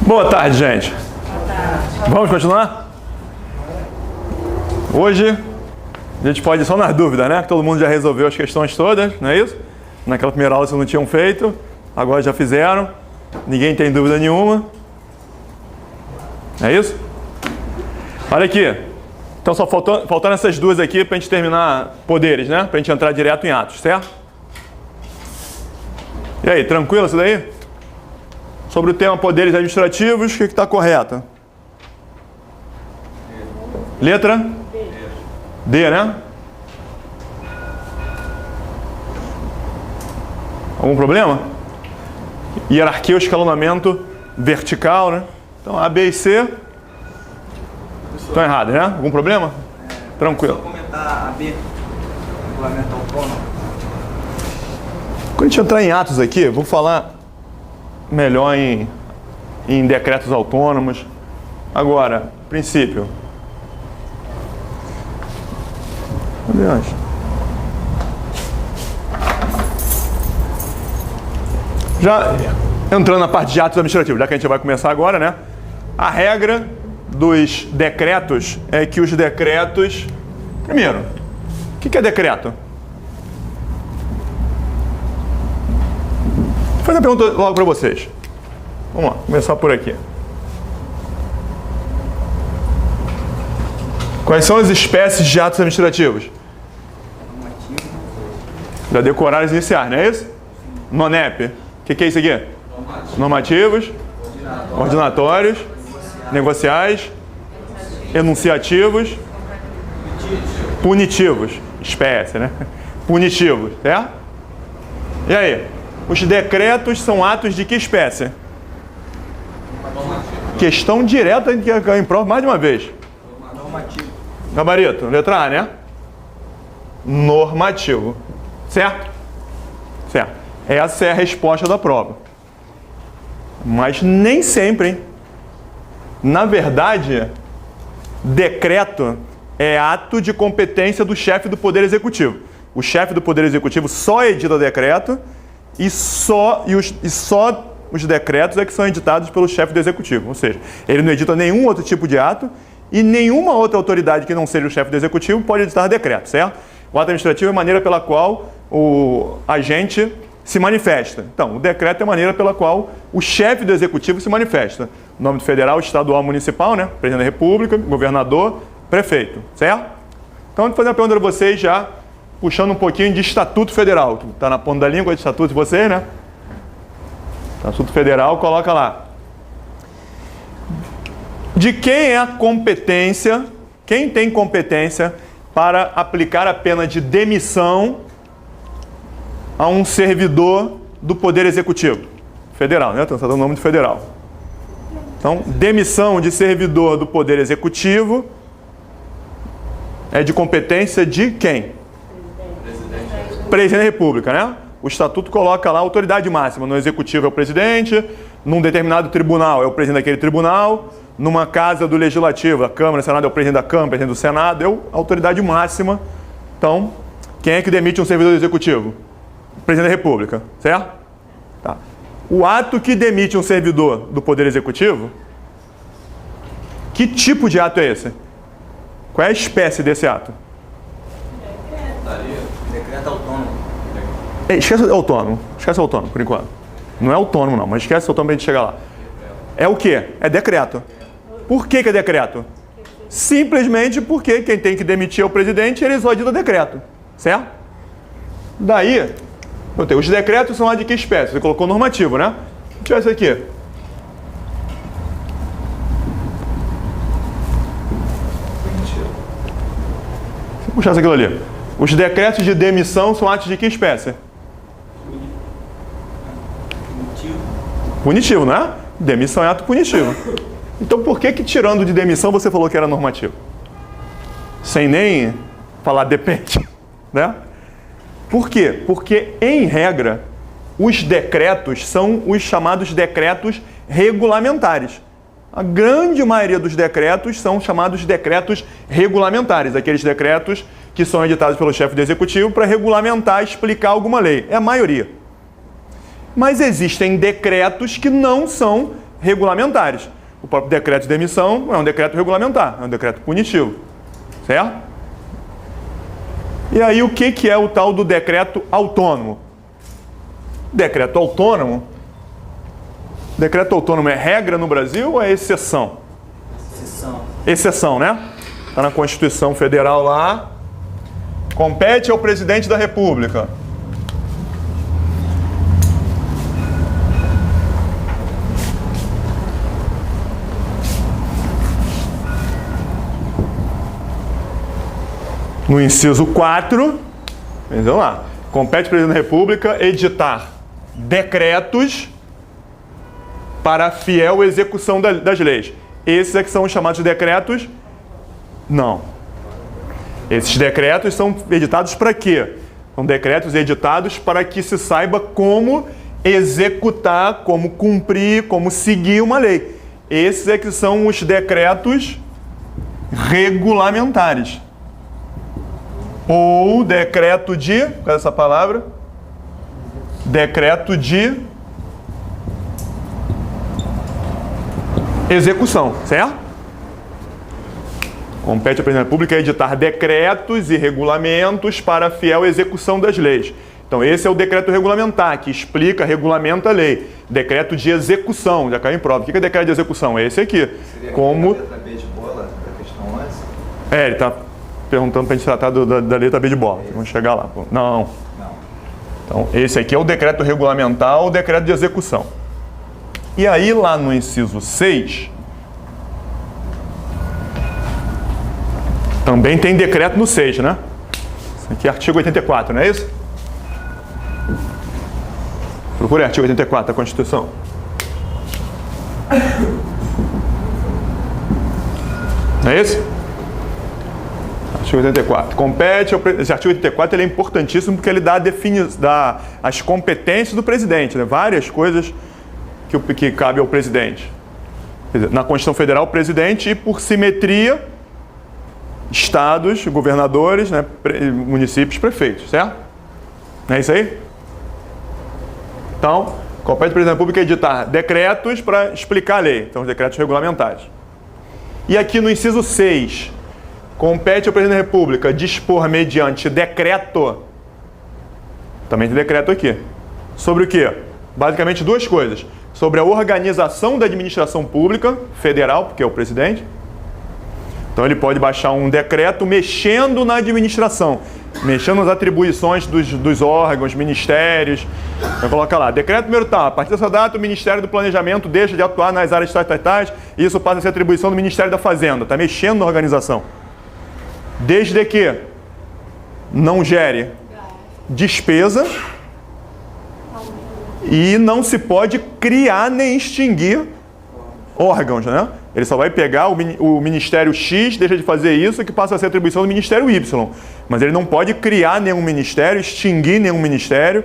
Boa tarde, gente. Boa tarde. Vamos continuar? Hoje, a gente pode ir só nas dúvidas, né? Que todo mundo já resolveu as questões todas, não é isso? Naquela primeira aula vocês não tinham feito, agora já fizeram. Ninguém tem dúvida nenhuma. É isso? Olha aqui. Então só faltando essas duas aqui para a gente terminar poderes, né? Para a gente entrar direto em atos, certo? E aí, tranquilo isso daí? Sobre o tema poderes administrativos, o que está correto? Letra? D, né? Algum problema? Hierarquia ou escalonamento vertical, né? Então, A, B e C estão errados, né? Algum problema? Tranquilo. Só comentar a B, regulamento autônomo. Quando a gente entrar em atos aqui, vou falar melhor em decretos autônomos. Agora, princípio. Aliás, já entrando na parte de atos administrativos, já que a gente vai começar agora, né? A regra dos decretos é que os decretos... Primeiro, o que é decreto? Vou fazer uma pergunta logo para vocês. Vamos lá, começar por aqui. Quais são as espécies de atos administrativos? Já decoraram as iniciais, não é isso? NONEP. O que é isso aqui? Normativos, ordinatórios, negociais, enunciativos, punitivos. Espécie, né? Punitivos, certo? E aí? Os decretos são atos de que espécie? Questão direta em prova mais de uma vez. Normativo. Gabarito, letra A, né? Normativo. Certo? Certo. Essa é a resposta da prova. Mas nem sempre, hein? Na verdade, decreto é ato de competência do chefe do Poder Executivo. O chefe do Poder Executivo só edita decreto e só os decretos é que são editados pelo chefe do Executivo. Ou seja, ele não edita nenhum outro tipo de ato e nenhuma outra autoridade que não seja o chefe do Executivo pode editar decreto, certo? O ato administrativo é a maneira pela qual o agente se manifesta. Então, o decreto é a maneira pela qual o chefe do Executivo se manifesta. No âmbito federal, estadual, municipal, né? Presidente da República, governador, prefeito, certo? Então, vou fazer uma pergunta para vocês já, puxando um pouquinho de Estatuto Federal. Está na ponta da língua de Estatuto de vocês, né? Estatuto Federal, coloca lá. De quem é a competência, quem tem competência para aplicar a pena de demissão a um servidor do Poder Executivo? Federal, né? Então, está dando o nome de federal. Então, demissão de servidor do Poder Executivo é de competência de quem? Presidente da República, né? O Estatuto coloca lá a autoridade máxima. No Executivo é o presidente, num determinado tribunal é o presidente daquele tribunal, numa casa do Legislativo, a Câmara, o Senado é o presidente da Câmara, o presidente do Senado, é a autoridade máxima. Então, quem é que demite um servidor do Executivo? O presidente da República, certo? Tá. O ato que demite um servidor do Poder Executivo, que tipo de ato é esse? Qual é a espécie desse ato? Decreto autônomo. Esquece o autônomo. Esquece o autônomo, por enquanto. Não é autônomo, não, mas esquece o autônomo para a gente chegar lá. É o quê? É decreto. Por que é decreto? Simplesmente porque quem tem que demitir é o presidente e ele só edita decreto. Certo? Daí, os decretos são lá de que espécie? Você colocou normativo, né? Deixa eu ver isso aqui. Deixa eu puxar isso aquilo ali. Os decretos de demissão são atos de que espécie? Punitivo, não é? Demissão é ato punitivo. Então por que tirando de demissão você falou que era normativo? Sem nem falar depende, né? Por quê? Porque, em regra, os decretos são os chamados decretos regulamentares. A grande maioria dos decretos são chamados decretos regulamentares, aqueles decretos que são editados pelo chefe do executivo para regulamentar, explicar alguma lei. É a maioria. Mas existem decretos que não são regulamentares. O próprio decreto de demissão não é um decreto regulamentar, é um decreto punitivo. Certo? E aí o que é o tal do decreto autônomo? Decreto autônomo é regra no Brasil ou é exceção? Exceção, né? Está na Constituição Federal lá. Compete ao presidente da República. No inciso 4, vamos lá. Compete ao presidente da República editar decretos para a fiel execução das leis. Esses é que são os chamados de decretos? Não. Esses decretos são editados para quê? São decretos editados para que se saiba como executar, como cumprir, como seguir uma lei. Esses é que são os decretos regulamentares. Ou decreto de... Qual é essa palavra? Decreto de execução, certo? Compete à presidência da República editar decretos e regulamentos para a fiel execução das leis. Então esse é o decreto regulamentar, que explica, regulamenta a lei. Decreto de execução, já caiu em prova. O que é decreto de execução? É esse aqui. Seria como... a letra B de bola da questão 11? É, ele está perguntando para a gente tratar da letra B de bola. Vamos chegar lá. Não. Então, esse aqui é o decreto regulamentar ou o decreto de execução. E aí, lá no inciso 6, também tem decreto no 6, né? Isso aqui é artigo 84, não é isso? Procure artigo 84 da Constituição. Não é isso? Artigo 84. Compete, esse artigo 84 ele é importantíssimo porque ele dá as competências do presidente, né? Várias coisas que cabe ao presidente. Quer dizer, na Constituição Federal, o presidente e, por simetria, estados, governadores, né? Municípios, prefeitos, certo? Não é isso aí? Então, compete ao presidente da República editar decretos para explicar a lei. Então, os decretos regulamentares. E aqui no inciso 6, compete ao presidente da República dispor mediante decreto, também tem decreto aqui, sobre o quê? Basicamente duas coisas. Sobre a organização da administração pública federal, porque é o presidente. Então ele pode baixar um decreto mexendo na administração, mexendo nas atribuições dos órgãos, ministérios. Vai colocar lá, decreto número tal, a partir dessa data o Ministério do Planejamento deixa de atuar nas áreas tais, e isso passa a ser atribuição do Ministério da Fazenda. Está mexendo na organização. Desde que não gere despesa e não se pode criar nem extinguir órgãos, né? Ele só vai pegar o Ministério X, deixa de fazer isso, que passa a ser atribuição do Ministério Y. Mas ele não pode criar nenhum ministério, extinguir nenhum ministério,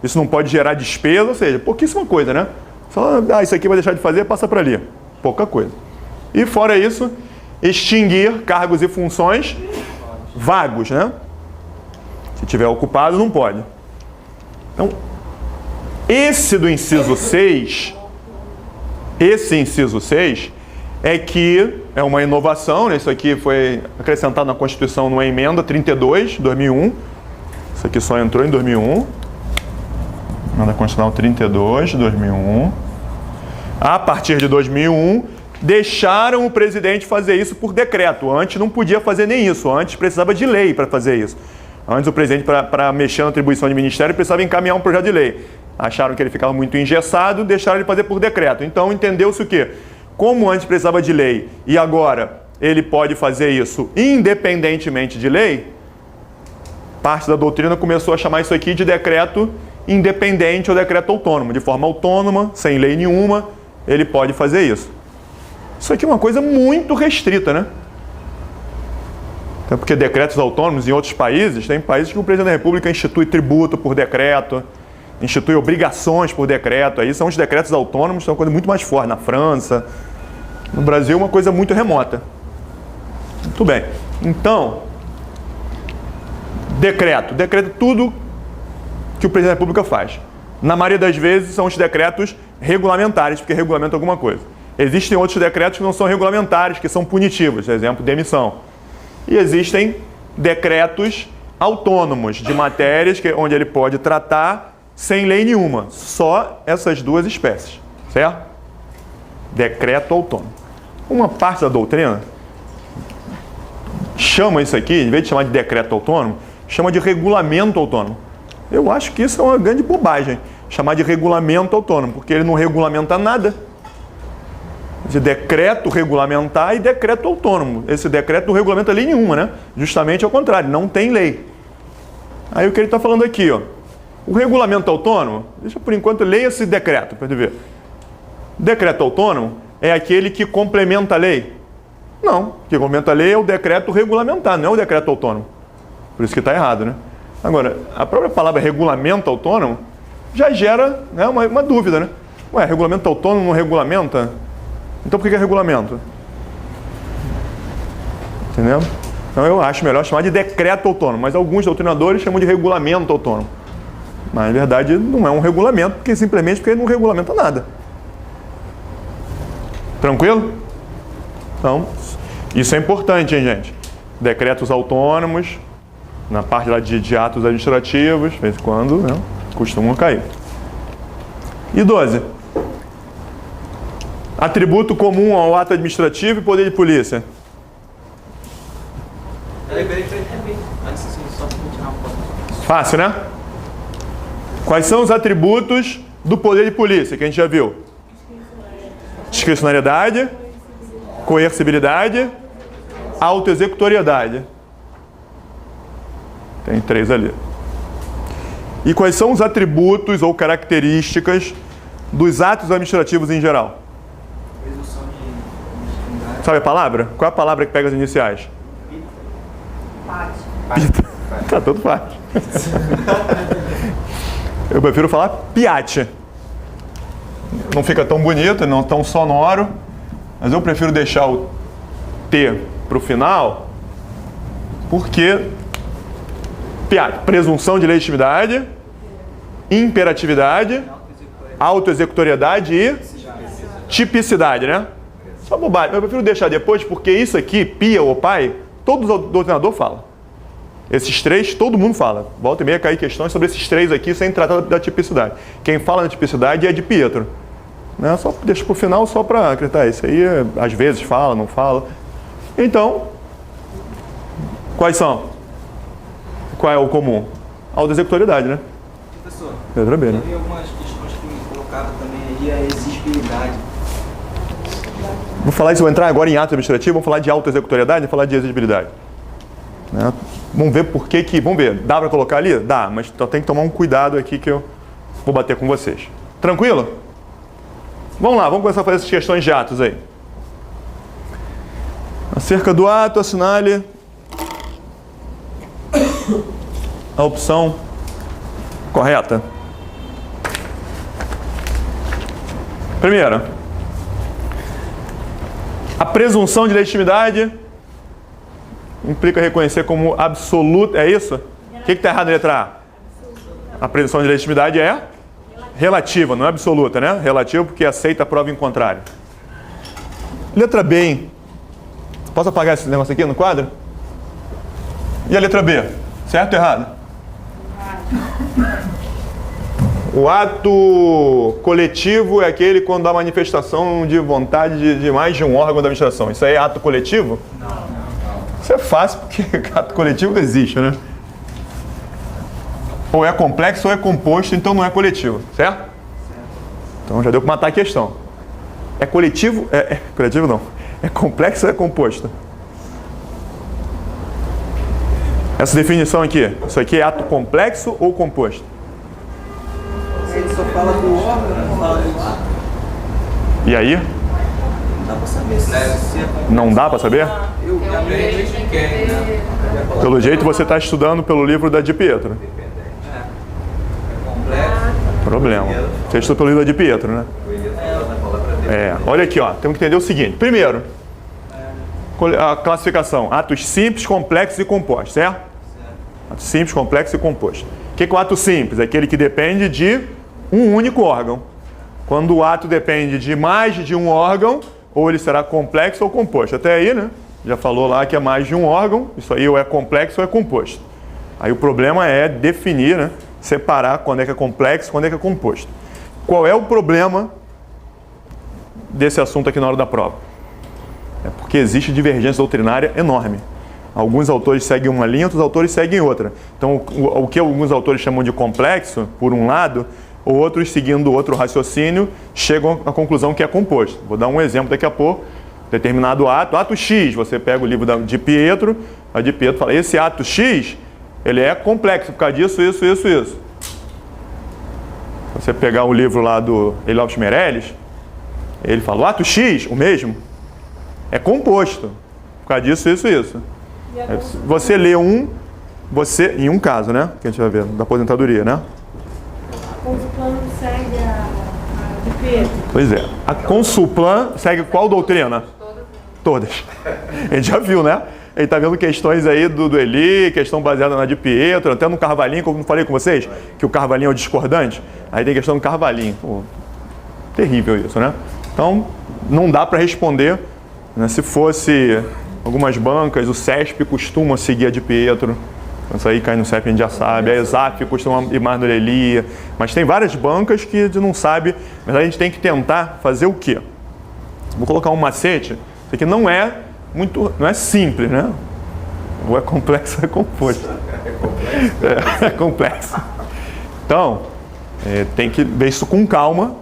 isso não pode gerar despesa, ou seja, pouquíssima coisa, né? Só, isso aqui vai deixar de fazer, passa para ali. Pouca coisa. E fora isso, extinguir cargos e funções vagos, né? Se tiver ocupado, não pode. Então, esse do inciso 6, esse inciso 6 é que é uma inovação, né? Isso aqui foi acrescentado na Constituição numa emenda 32, 2001. Isso aqui só entrou em 2001. Emenda Constitucional 32, 2001. A partir de 2001, deixaram o presidente fazer isso por decreto. Antes não podia fazer nem isso. Antes precisava de lei para fazer isso. Antes o presidente, para mexer na atribuição de ministério, precisava encaminhar um projeto de lei. Acharam que ele ficava muito engessado, deixaram ele fazer por decreto. Então entendeu-se o quê? Como antes precisava de lei e agora ele pode fazer isso independentemente de lei, parte da doutrina começou a chamar isso aqui de decreto independente ou decreto autônomo. De forma autônoma, sem lei nenhuma, ele pode fazer isso. Isso aqui é uma coisa muito restrita, né? Até porque decretos autônomos em outros países, tem países que o presidente da República institui tributo por decreto, institui obrigações por decreto, aí são os decretos autônomos, são uma coisa muito mais forte. Na França, no Brasil, uma coisa muito remota. Muito bem. Então, decreto tudo que o presidente da República faz. Na maioria das vezes são os decretos regulamentares, porque regulamentam alguma coisa. Existem outros decretos que não são regulamentares, que são punitivos, por exemplo, demissão. E existem decretos autônomos de matérias onde ele pode tratar sem lei nenhuma. Só essas duas espécies, certo? Decreto autônomo. Uma parte da doutrina chama isso aqui, em vez de chamar de decreto autônomo, chama de regulamento autônomo. Eu acho que isso é uma grande bobagem, chamar de regulamento autônomo, porque ele não regulamenta nada. De decreto regulamentar e decreto autônomo. Esse decreto não regulamenta lei nenhuma, né? Justamente ao contrário, não tem lei. Aí o que ele está falando aqui, ó. O regulamento autônomo, deixa por enquanto, leia esse decreto para você ver. Decreto autônomo é aquele que complementa a lei? Não, o que complementa a lei é o decreto regulamentar, não é o decreto autônomo. Por isso que está errado, né? Agora, a própria palavra regulamento autônomo já gera, né, uma dúvida, né? Ué, regulamento autônomo não regulamenta? Então por que é regulamento? Entendeu? Então eu acho melhor chamar de decreto autônomo, mas alguns doutrinadores chamam de regulamento autônomo. Mas na verdade não é um regulamento, porque ele não regulamenta nada. Tranquilo? Então, isso é importante, hein, gente? Decretos autônomos, na parte lá de atos administrativos, de vez em quando, né, costumam cair. E 12. Atributo comum ao ato administrativo e poder de polícia. Peraí. Antes assim, só para continuar um pouco. Fácil, né? Quais são os atributos do poder de polícia, que a gente já viu? Discricionariedade, coercibilidade, autoexecutoriedade. Tem 3 ali. E quais são os atributos ou características dos atos administrativos em geral? Presunção de legitimidade. Sabe a palavra? Qual é a palavra que pega as iniciais? Pita. Tá tudo fácil. Eu prefiro falar piate. Não fica tão bonito, não tão sonoro, mas eu prefiro deixar o T para o final, porque piate, presunção de legitimidade, imperatividade, autoexecutoriedade e tipicidade, né? Só bobagem. Eu prefiro deixar depois, porque isso aqui, pia ou pai, todo doutrinador fala. Esses 3, todo mundo fala. Volta e meia cair questões sobre esses 3 aqui sem tratar da tipicidade. Quem fala da tipicidade é de Pietro. Né? Só deixa para o final só para acreditar. Isso aí, às vezes, fala, não fala. Então, quais são? Qual é o comum? Autoexecutoriedade, né? Professor, Letra B, né? eu vi algumas questões que me colocaram também aí, a exigibilidade. Vou falar isso, vou entrar agora em ato administrativo, vamos falar de autoexecutoriedade e falar de exigibilidade. Né? Vamos ver por que. Vamos ver, dá para colocar ali? Dá, mas tem que tomar um cuidado aqui que eu vou bater com vocês. Tranquilo? Vamos lá, vamos começar a fazer essas questões de atos aí. Acerca do ato, assinale a opção correta. Primeira, a presunção de legitimidade implica reconhecer como absoluta. É isso? O que está errado na letra A? A presunção de legitimidade é relativa, não é absoluta, né? Relativa porque aceita a prova em contrário. Letra B, hein? Posso apagar esse negócio aqui no quadro? E a letra B? Certo ou errado? O ato coletivo é aquele quando há manifestação de vontade de mais de um órgão da administração. Isso aí é ato coletivo? Não. Isso é fácil, porque ato coletivo não existe, né? Ou é complexo ou é composto, então não é coletivo, certo? Então já deu para matar a questão. É coletivo? Coletivo não. É complexo ou é composto? Essa definição aqui, isso aqui é ato complexo ou composto? Ele só fala do órgão, não fala do ato. E aí? Não dá pra saber se é complexo. Não dá para saber? Eu também quem, né? Pelo jeito você está estudando pelo livro da Di Pietro. É complexo. Problema. Você estuda pelo livro da Di Pietro, né? Olha aqui, ó. Temos que entender o seguinte. Primeiro, a classificação. Atos simples, complexos e compostos, certo? Atos simples, complexo e composto. O que é o ato simples? É aquele que depende de um único órgão. Quando o ato depende de mais de um órgão, ou ele será complexo ou composto. Até aí, né? Já falou lá que é mais de um órgão, isso aí ou é complexo ou é composto. Aí o problema é definir, né? Separar quando é que é complexo, quando é que é composto. Qual é o problema desse assunto aqui na hora da prova? É porque existe divergência doutrinária enorme. Alguns autores seguem uma linha, outros autores seguem outra. Então, o que alguns autores chamam de complexo, por um lado, outros, seguindo outro raciocínio, chegam à conclusão que é composto. Vou dar um exemplo daqui a pouco. Determinado ato X, você pega o livro de Pietro, a de Pietro fala, esse ato X, ele é complexo por causa disso, isso. Você pegar o livro lá do Eliops Meirelles, ele fala, o ato X, o mesmo, é composto por causa disso, isso. Você lê em um caso, né, que a gente vai ver, da aposentadoria, né? A Consulplan segue a de Pietro. Pois é. A Consulplan segue qual doutrina? Todas. A gente já viu, né? A gente tá vendo questões aí do Eli, questão baseada na de Pietro, até no Carvalhinho, como eu falei com vocês, que o Carvalhinho é o discordante. Aí tem questão do Carvalhinho. Pô, terrível isso, né? Então, não dá para responder, né? Se fosse algumas bancas, o CESP costuma seguir a de Pietro. Isso aí cai no CEP, a gente já sabe. A ESAF costuma ir mais no Eli. Mas tem várias bancas que a gente não sabe. Mas a gente tem que tentar fazer o quê? Vou colocar um macete. Isso aqui não é simples, né? Ou é complexo ou é composto. É complexo. Então, tem que ver isso com calma.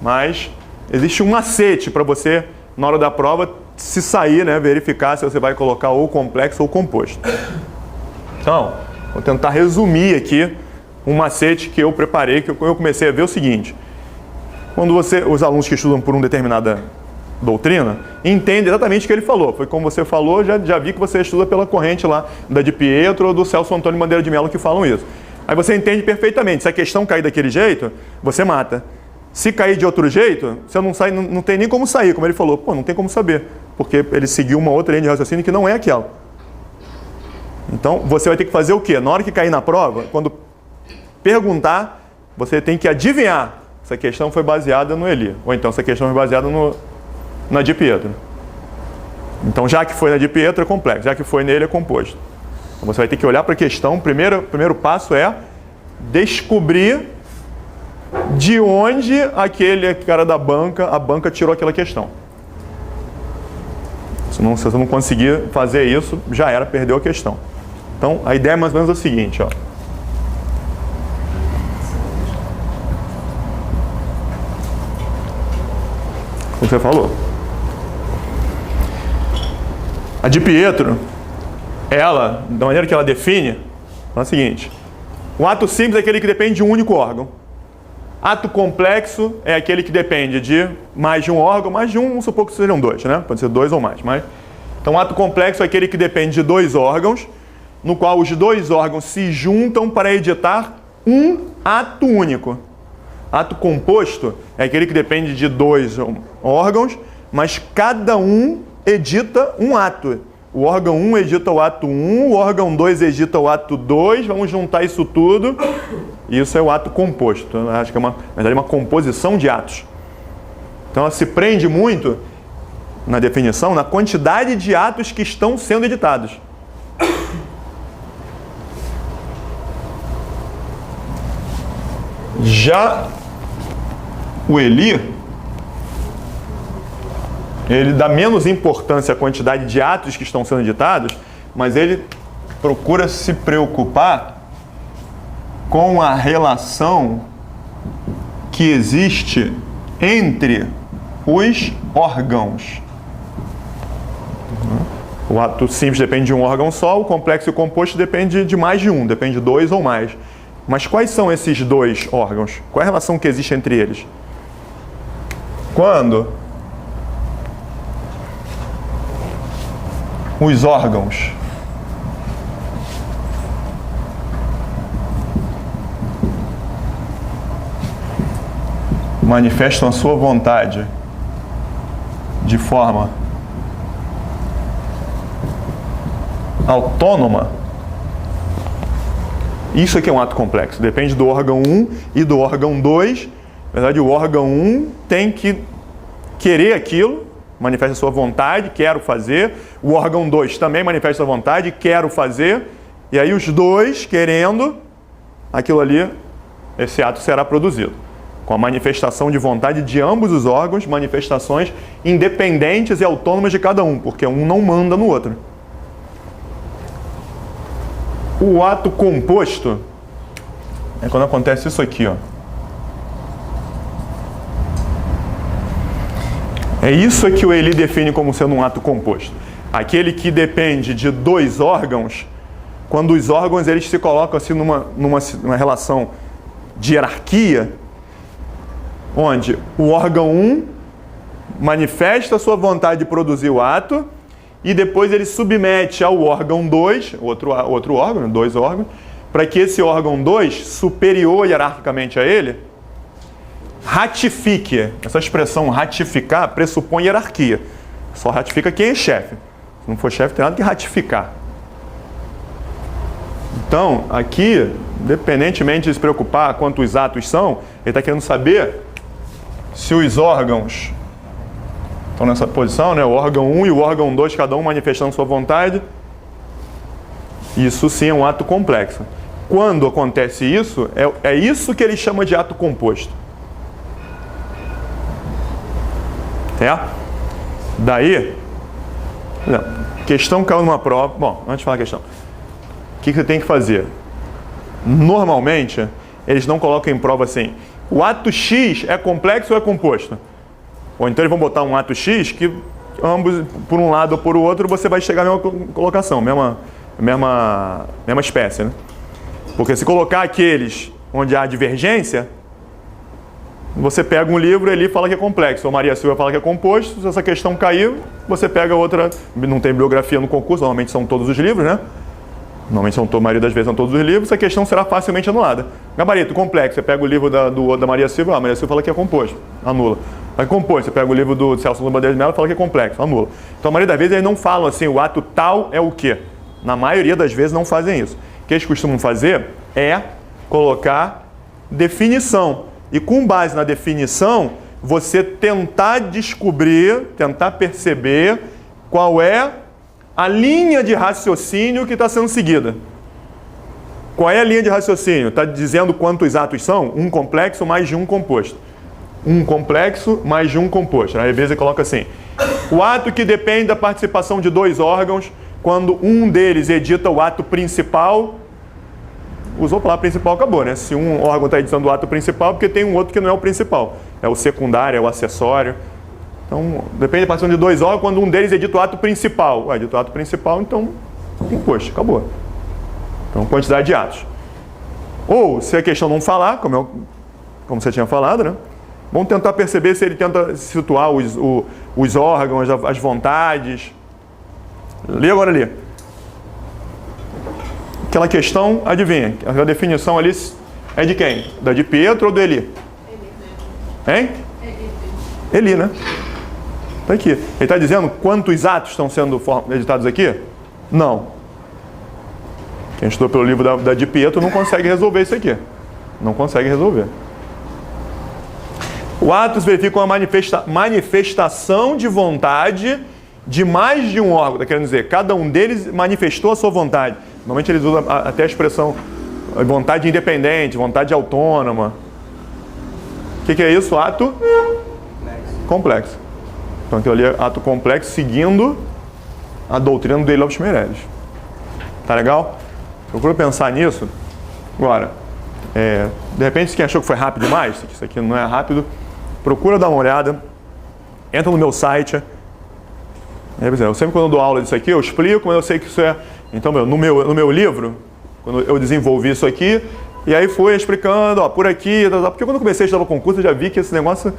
Mas existe um macete para você, na hora da prova, se sair, né, verificar se você vai colocar ou complexo ou composto. Então, vou tentar resumir aqui um macete que eu preparei, que eu comecei a ver o seguinte. Quando os alunos que estudam por uma determinada doutrina, entendem exatamente o que ele falou. Foi como você falou, já vi que você estuda pela corrente lá da de Pietro ou do Celso Antônio Bandeira de Mello que falam isso. Aí você entende perfeitamente. Se a questão cair daquele jeito, você mata. Se cair de outro jeito, você não tem nem como sair, como ele falou. Pô, não tem como saber, porque ele seguiu uma outra linha de raciocínio que não é aquela. Então, você vai ter que fazer o quê? Na hora que cair na prova, quando perguntar, você tem que adivinhar se a questão foi baseada no Eli. Ou então, se a questão foi baseada na de Pietro. Então, já que foi na de Pietro, é complexo. Já que foi nele, é composto. Então, você vai ter que olhar para a questão. O primeiro passo é descobrir de onde aquele cara da banca, a banca tirou aquela questão. Se você não conseguir fazer isso, já era, perdeu a questão. Então, a ideia mais ou menos é a seguinte, ó. Como você falou. A de Pietro, ela, da maneira que ela define, é o seguinte. O ato simples é aquele que depende de um único órgão. Ato complexo é aquele que depende de mais de um órgão, mais de um, vamos supor que seriam dois, né? Pode ser dois ou mais. Então, ato complexo é aquele que depende de dois órgãos, no qual os dois órgãos se juntam para editar um ato único. Ato composto é aquele que depende de dois órgãos, mas cada um edita um ato. O órgão 1 edita o ato 1, o órgão 2 edita o ato 2, vamos juntar isso tudo. Isso é o ato composto. Eu acho que é na verdade, uma composição de atos. Então ela se prende muito, na definição, na quantidade de atos que estão sendo editados. Já o Eli, ele dá menos importância à quantidade de atos que estão sendo editados, mas ele procura se preocupar com a relação que existe entre os órgãos. O ato simples depende de um órgão só, o complexo e o composto depende de mais de um, depende de dois ou mais. Mas quais são esses dois órgãos? Qual é a relação que existe entre eles? Quando os órgãos manifestam a sua vontade de forma autônoma Isso aqui é um ato complexo. Depende do órgão 1 e do órgão 2. Na verdade, o órgão 1 tem que querer aquilo, manifesta sua vontade, quero fazer. O órgão 2 também manifesta sua vontade, quero fazer. E aí os dois querendo, aquilo ali, esse ato será produzido. Com a manifestação de vontade de ambos os órgãos, manifestações independentes e autônomas de cada um, porque um não manda no outro. O ato composto é quando acontece isso aqui, ó. É isso que o Eli define como sendo um ato composto. Aquele que depende de dois órgãos, quando os órgãos eles se colocam assim numa relação de hierarquia, onde o órgão 1 manifesta a sua vontade de produzir o ato e depois ele submete ao órgão 2, outro órgão, dois órgãos, para que esse órgão 2, superior hierarquicamente a ele, ratifique. Essa expressão ratificar pressupõe hierarquia. Só ratifica quem é chefe. Se não for chefe, tem nada que ratificar. Então, aqui, independentemente de se preocupar quantos atos são, ele está querendo saber se os órgãos estão nessa posição, né? O órgão 1 e o órgão 2, cada um manifestando sua vontade. Isso sim é um ato complexo. Quando acontece isso, é isso que ele chama de ato composto. Certo? Daí, questão caiu numa prova. Bom, antes de falar a questão, o que você tem que fazer? Normalmente, eles não colocam em prova assim, o ato X é complexo ou é composto? Ou então eles vão botar um ato X que ambos, por um lado ou por outro, você vai chegar à mesma colocação, mesma espécie, né? Porque se colocar aqueles onde há divergência, você pega um livro e ele fala que é complexo, ou Maria Silva fala que é composto, se essa questão cair, você pega outra, não tem bibliografia no concurso, normalmente são todos os livros, né? Normalmente a maioria das vezes são todos os livros, a questão será facilmente anulada. Gabarito, complexo, você pega o livro da Maria Silva, a Maria Silva fala que é composto, anula. Aí composto, você pega o livro do Celso Lombardi de Mello e fala que é complexo, anula. Então a maioria das vezes eles não falam assim, o ato tal é o quê? Na maioria das vezes não fazem isso. O que eles costumam fazer é colocar definição. E com base na definição, você tentar descobrir, tentar perceber qual é a linha de raciocínio que está sendo seguida. Qual é a linha de raciocínio? Está dizendo quantos atos são? Um complexo mais de um composto. Um complexo mais de um composto. Aí às vezes ele coloca assim, o ato que depende da participação de dois órgãos, quando um deles edita o ato principal, usou a palavra principal, acabou, né? Se um órgão está editando o ato principal, porque tem um outro que não é o principal. É o secundário, é o acessório. Então, depende da participação de dois órgãos, quando um deles edita o ato principal. Edita o ato principal, então, composto, acabou. Então, quantidade de atos. Ou, se a questão não falar, como você tinha falado, né? Vamos tentar perceber se ele tenta situar os órgãos, as vontades. Lê agora ali. Aquela questão, adivinha, a definição ali é de quem? Da de Pietro ou do Eli? Hein? Eli, né? Está aqui. Ele está dizendo quantos atos estão sendo editados aqui? Não. Quem estudou pelo livro da de Pietro não consegue resolver isso aqui. Não consegue resolver. O ato se verifica com a manifestação de vontade de mais de um órgão. Está querendo dizer, cada um deles manifestou a sua vontade. Normalmente eles usam até a expressão vontade independente, vontade autônoma. O que é isso? Ato complexo. Então aquilo ali é ato complexo seguindo a doutrina do Eilhard Meirelles. Tá legal? Procura pensar nisso. Agora, de repente quem achou que foi rápido demais, isso aqui não é rápido, procura dar uma olhada, entra no meu site. Eu sempre quando eu dou aula disso aqui, eu explico, mas eu sei que isso é... Então, no meu livro, quando eu desenvolvi isso aqui, e aí fui explicando, ó, por aqui, porque quando eu comecei a estudar o concurso, eu já vi que esse negócio,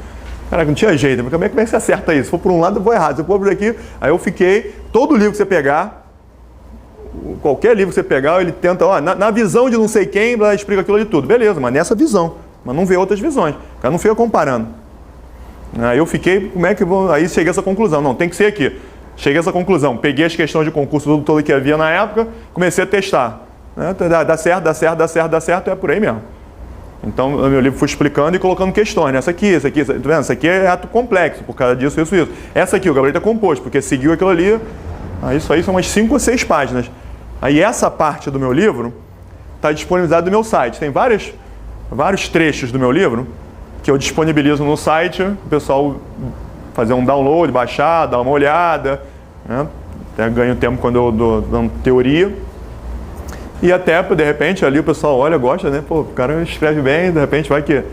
cara, não tinha jeito, mas como é que você acerta isso? Se for por um lado, eu vou errado, se for por aqui, aí eu fiquei, todo livro que você pegar, qualquer livro que você pegar, ele tenta, ó, na visão de não sei quem, ela explica aquilo de tudo, beleza, mas nessa visão, mas não vê outras visões, o cara não fica comparando. Aí eu fiquei, como é que eu vou, aí cheguei a essa conclusão, não, tem que ser aqui. Cheguei a essa conclusão, peguei as questões de concurso todo que havia na época, comecei a testar. né? Dá certo, é por aí mesmo. Então, no meu livro fui explicando e colocando questões, né? Essa aqui, tá vendo? Essa aqui é ato complexo, por causa disso, isso. Essa aqui, o gabarito é composto, porque seguiu aquilo ali. Isso aí são umas 5 ou 6 páginas. Aí essa parte do meu livro está disponibilizada no meu site. Tem vários trechos do meu livro que eu disponibilizo no site, o pessoal fazer um download, baixar, dar uma olhada, né? Até ganho tempo quando eu dou dando teoria. E até, de repente, ali o pessoal olha, gosta, né? Pô, o cara escreve bem, de repente vai que...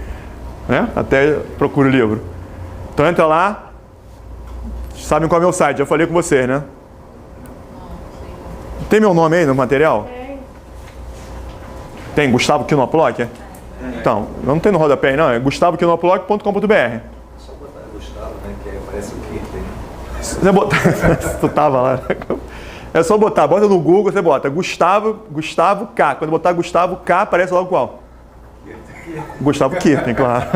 né? Até procura o livro. Então entra lá, sabem qual é o meu site, já falei com vocês, né? Tem meu nome aí no material? Tem Gustavo Quinoplock? Então, não tem no rodapé aí, não, é gustavoquinoplock.com.br. É só botar Gustavo, né? Que parece o Kirten. Você botar... tu tava lá. É só botar, bota no Google, você bota Gustavo K. Quando botar Gustavo K, aparece logo qual? Gustavo Kirten, claro.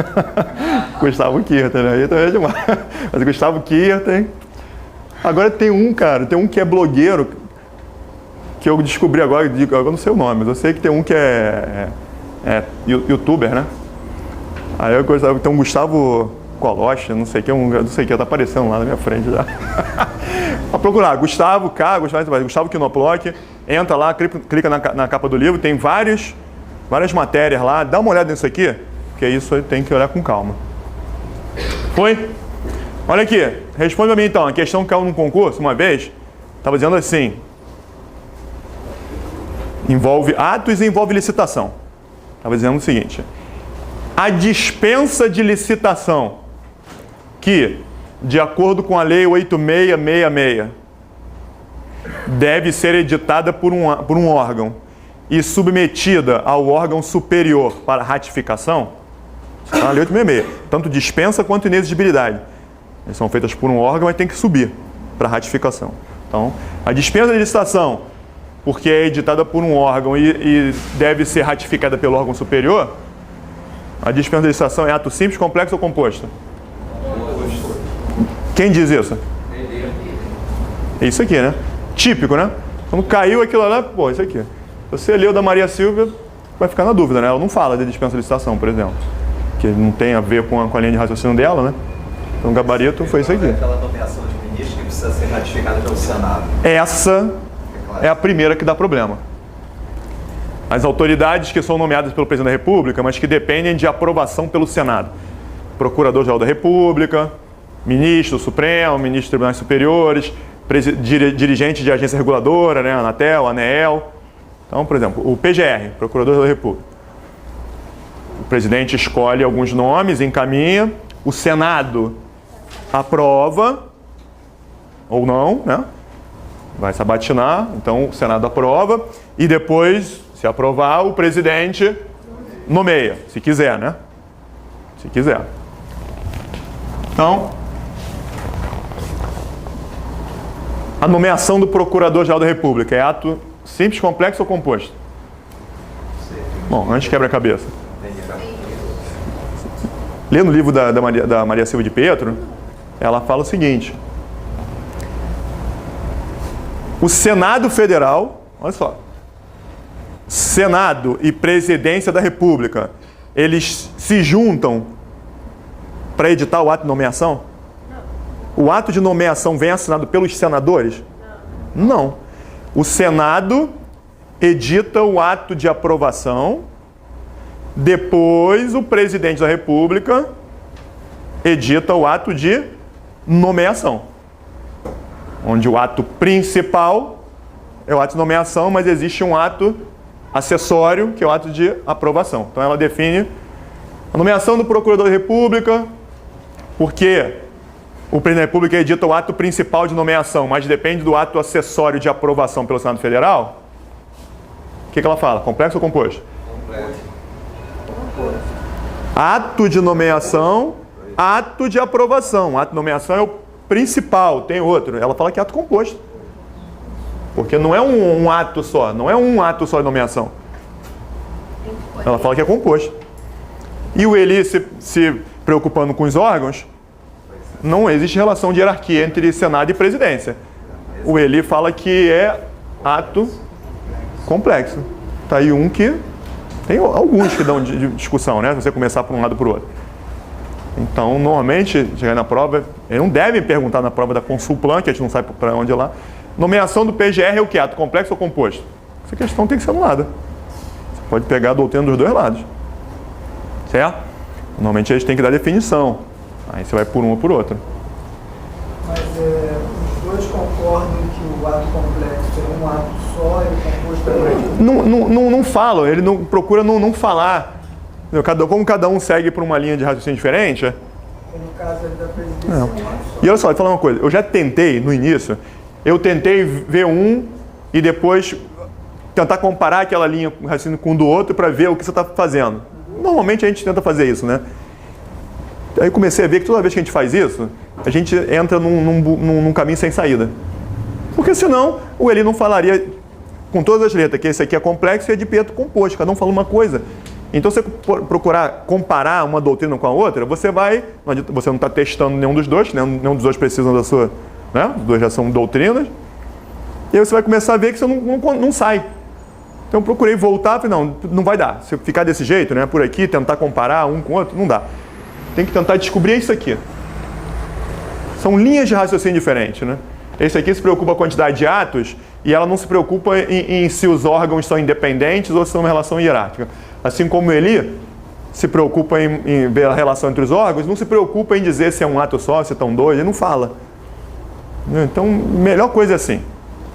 Gustavo Kirten, né? Aí também é demais. Mas Gustavo Kirten. Agora tem um, cara, que é blogueiro, que eu descobri agora, eu não sei o nome, mas eu sei que tem um que é youtuber, né? Aí eu gostava, tem um Gustavo Coloche, não sei o que, tá aparecendo lá na minha frente já. Pra procurar, Gustavo K, Gustavo Quinoplock, entra lá, clica na capa do livro, tem várias matérias lá, dá uma olhada nisso aqui, porque isso aí tem que olhar com calma. Foi? Olha aqui, responde pra mim então, a questão que caiu num concurso uma vez, estava dizendo assim, envolve atos e envolve licitação. Estava dizendo o seguinte, a dispensa de licitação que, de acordo com a Lei 8666, deve ser editada por um órgão e submetida ao órgão superior para ratificação, está na Lei 8666, tanto dispensa quanto inexigibilidade. Elas são feitas por um órgão e tem que subir para ratificação. Então, a dispensa de licitação, porque é editada por um órgão e deve ser ratificada pelo órgão superior, a dispensa de licitação é ato simples, complexo ou composto? Quem diz isso? É isso aqui, né? Típico, né? Quando caiu aquilo lá, pô, isso aqui. Você leu da Maria Silvia, vai ficar na dúvida, né? Ela não fala de dispensa de licitação, por exemplo. Que não tem a ver com a linha de raciocínio dela, né? Então o gabarito foi isso aqui. Aquela nomeação de ministro que precisa ser ratificada pelo Senado. Essa é a primeira que dá problema. As autoridades que são nomeadas pelo Presidente da República, mas que dependem de aprovação pelo Senado. Procurador-Geral da República, ministro do Supremo, ministro dos Tribunais Superiores, dirigente de agência reguladora, né, Anatel, ANEEL. Então, por exemplo, o PGR, Procurador da República. O presidente escolhe alguns nomes, encaminha, o Senado aprova, ou não, né? Vai sabatinar, então o Senado aprova, e depois, se aprovar, o presidente nomeia, se quiser, né? Se quiser. Então, a nomeação do Procurador-Geral da República é ato simples, complexo ou composto? Bom, antes quebra a cabeça. Lê no livro da Maria Silva de Pietro, ela fala o seguinte: o Senado Federal, olha só, Senado e Presidência da República, eles se juntam para editar o ato de nomeação? O ato de nomeação vem assinado pelos senadores? Não. O Senado edita o ato de aprovação, depois o Presidente da República edita o ato de nomeação. Onde o ato principal é o ato de nomeação, mas existe um ato acessório, que é o ato de aprovação. Então ela define a nomeação do Procurador da República, porque o Presidente da República edita o ato principal de nomeação, mas depende do ato acessório de aprovação pelo Senado Federal. O que ela fala? Complexo ou composto? Complexo. Ato de nomeação, ato de aprovação. Ato de nomeação é o principal, tem outro. Ela fala que é ato composto. Porque não é um ato só, não é um ato só de nomeação. Ela fala que é composto. E o Eli se preocupando com os órgãos, não existe relação de hierarquia entre Senado e Presidência. O Eli fala que é ato complexo. Tá aí um que... Tem alguns que dão de discussão, né? Se você começar por um lado ou por outro. Então, normalmente, chegar na prova, eles não devem perguntar na prova da Consulplan, que a gente não sabe para onde é lá. Nomeação do PGR é o que? Ato complexo ou composto? Essa questão tem que ser anulada. Você pode pegar a doutrina dos dois lados. Certo? Normalmente eles têm que dar definição. Aí você vai por um ou por outro. Mas os dois concordam que o ato complexo é um ato só e o composto é Não falam, ele não procura não falar. Como cada um segue por uma linha de raciocínio diferente. No caso da presidência, é um ato só. E olha só, vou falar uma coisa. Eu já tentei, no início, eu tentei ver um e depois tentar comparar aquela linha de raciocínio com o do outro para ver o que você está fazendo. Normalmente a gente tenta fazer isso, né? Aí comecei a ver que toda vez que a gente faz isso, a gente entra num caminho sem saída. Porque senão o Eli não falaria com todas as letras que esse aqui é complexo e é de Pietro composto. Cada um fala uma coisa. Então, se você procurar comparar uma doutrina com a outra, você não está testando nenhum dos dois, nenhum dos dois precisam da sua, né? Os dois já são doutrinas. E aí você vai começar a ver que você não sai. Então, eu procurei voltar, falei, não vai dar. Se ficar desse jeito, né, por aqui, tentar comparar um com o outro, não dá. Tem que tentar descobrir isso aqui. São linhas de raciocínio diferentes, né? Esse aqui se preocupa com a quantidade de atos e ela não se preocupa em se os órgãos são independentes ou se são uma relação hierárquica. Assim como ele se preocupa em ver a relação entre os órgãos, não se preocupa em dizer se é um ato só, se são dois, ele não fala. Então, melhor coisa é assim.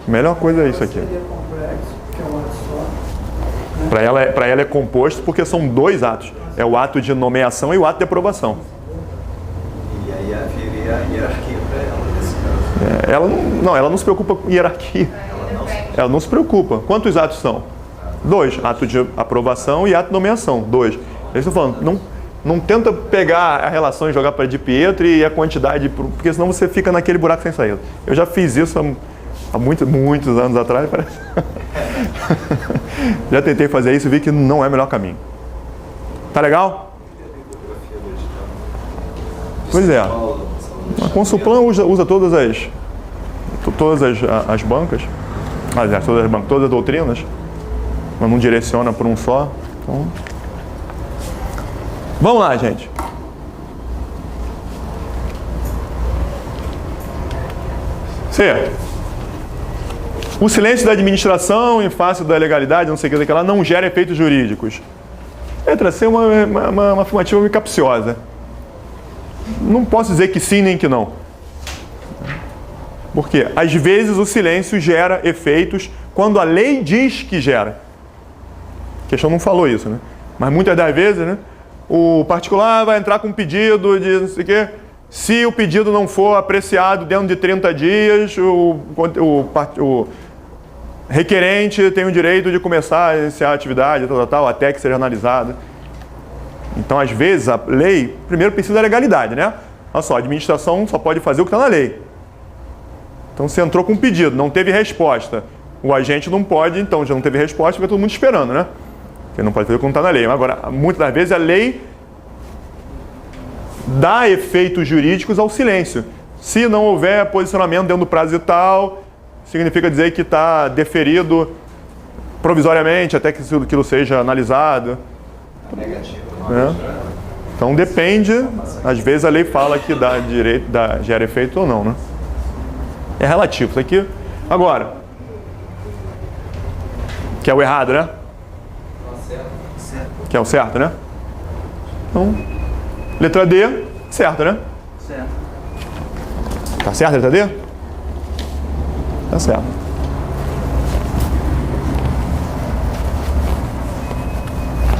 Melhor coisa é isso aqui. Seria complexo, porque é um ato só. Para ela é composto porque são dois atos. É o ato de nomeação e o ato de aprovação. E aí haveria a hierarquia para ela, nesse caso. Ela não se preocupa com hierarquia. Ela não se preocupa. Quantos atos são? 2. Ato de aprovação e ato de nomeação. 2. Eles estão falando, não tenta pegar a relação e jogar para de Pietro e a quantidade, porque senão você fica naquele buraco sem saída. Eu já fiz isso há muitos anos atrás, parece. Já tentei fazer isso e vi que não é o melhor caminho. Tá legal? Pois é. A Consulplan usa todas as bancas. Aliás, todas as doutrinas. Mas não direciona por um só. Então... Vamos lá, gente. Certo. O silêncio da administração em face da legalidade, não sei o que lá, não gera efeitos jurídicos. Entra a ser uma afirmativa meio capciosa. Não posso dizer que sim nem que não. Porque, às vezes, o silêncio gera efeitos quando a lei diz que gera. A questão não falou isso, né? Mas muitas das vezes, né? O particular vai entrar com um pedido de não sei o quê. Se o pedido não for apreciado dentro de 30 dias, o requerente tem o direito de começar a iniciar a atividade, até que seja analisado. Então, às vezes, a lei, primeiro precisa da legalidade, né? Olha só, a administração só pode fazer o que está na lei. Então, você entrou com um pedido, não teve resposta. O agente não pode, então, já não teve resposta, fica todo mundo esperando, né? Porque não pode fazer o que não está na lei. Agora, muitas das vezes, a lei dá efeitos jurídicos ao silêncio. Se não houver posicionamento dentro do prazo e tal, significa dizer que está deferido provisoriamente até que aquilo seja analisado. Negativo. Então depende, às vezes a lei fala que dá direito, gera efeito ou não, né? É relativo isso aqui. Agora, que é o errado, né? Que é o certo, né? Então, letra D, certo, né? Certo. Tá certo a letra D? Tá certo.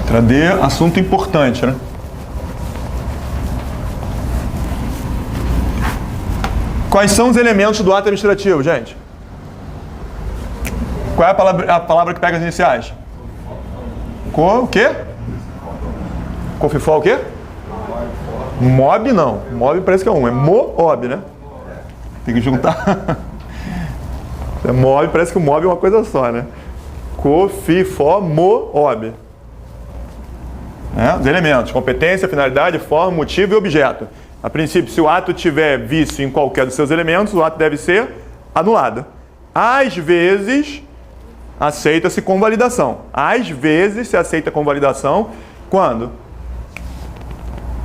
Letra D, assunto importante, né? Quais são os elementos do ato administrativo, gente? Qual é a palavra que pega as iniciais? O quê? Cofifol o quê? Mob não. Mob parece que é um. É Moob, né? Tem que juntar. Mob, parece que o mob é uma coisa só, né? Cofifó, Moob. Os elementos. Competência, finalidade, forma, motivo e objeto. A princípio, se o ato tiver vício em qualquer dos seus elementos, o ato deve ser anulado. Às vezes, aceita-se convalidação. Às vezes se aceita convalidação quando?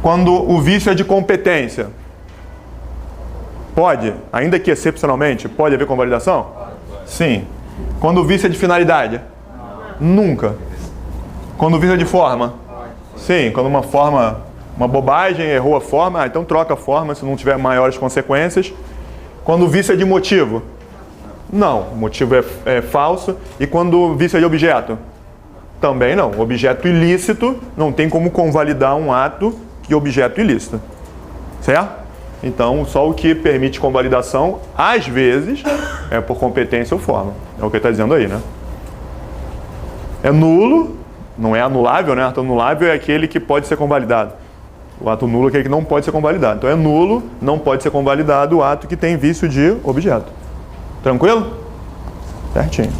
Quando o vício é de competência. Pode, ainda que excepcionalmente, pode haver convalidação? Sim. Quando o vício é de finalidade? Nunca. Quando o vício é de forma? Sim. Quando uma bobagem, errou a forma, então troca a forma se não tiver maiores consequências. Quando o vício é de motivo? Não, o motivo é falso. E quando o vício é de objeto? Também não. Objeto ilícito não tem como convalidar um ato que objeto ilícito. Certo? Então, só o que permite convalidação, às vezes, é por competência ou forma. É o que ele está dizendo aí, né? É nulo, não é anulável, né? Ato anulável é aquele que pode ser convalidado. O ato nulo é aquele que não pode ser convalidado. Então, é nulo, não pode ser convalidado o ato que tem vício de objeto. Tranquilo? Certinho.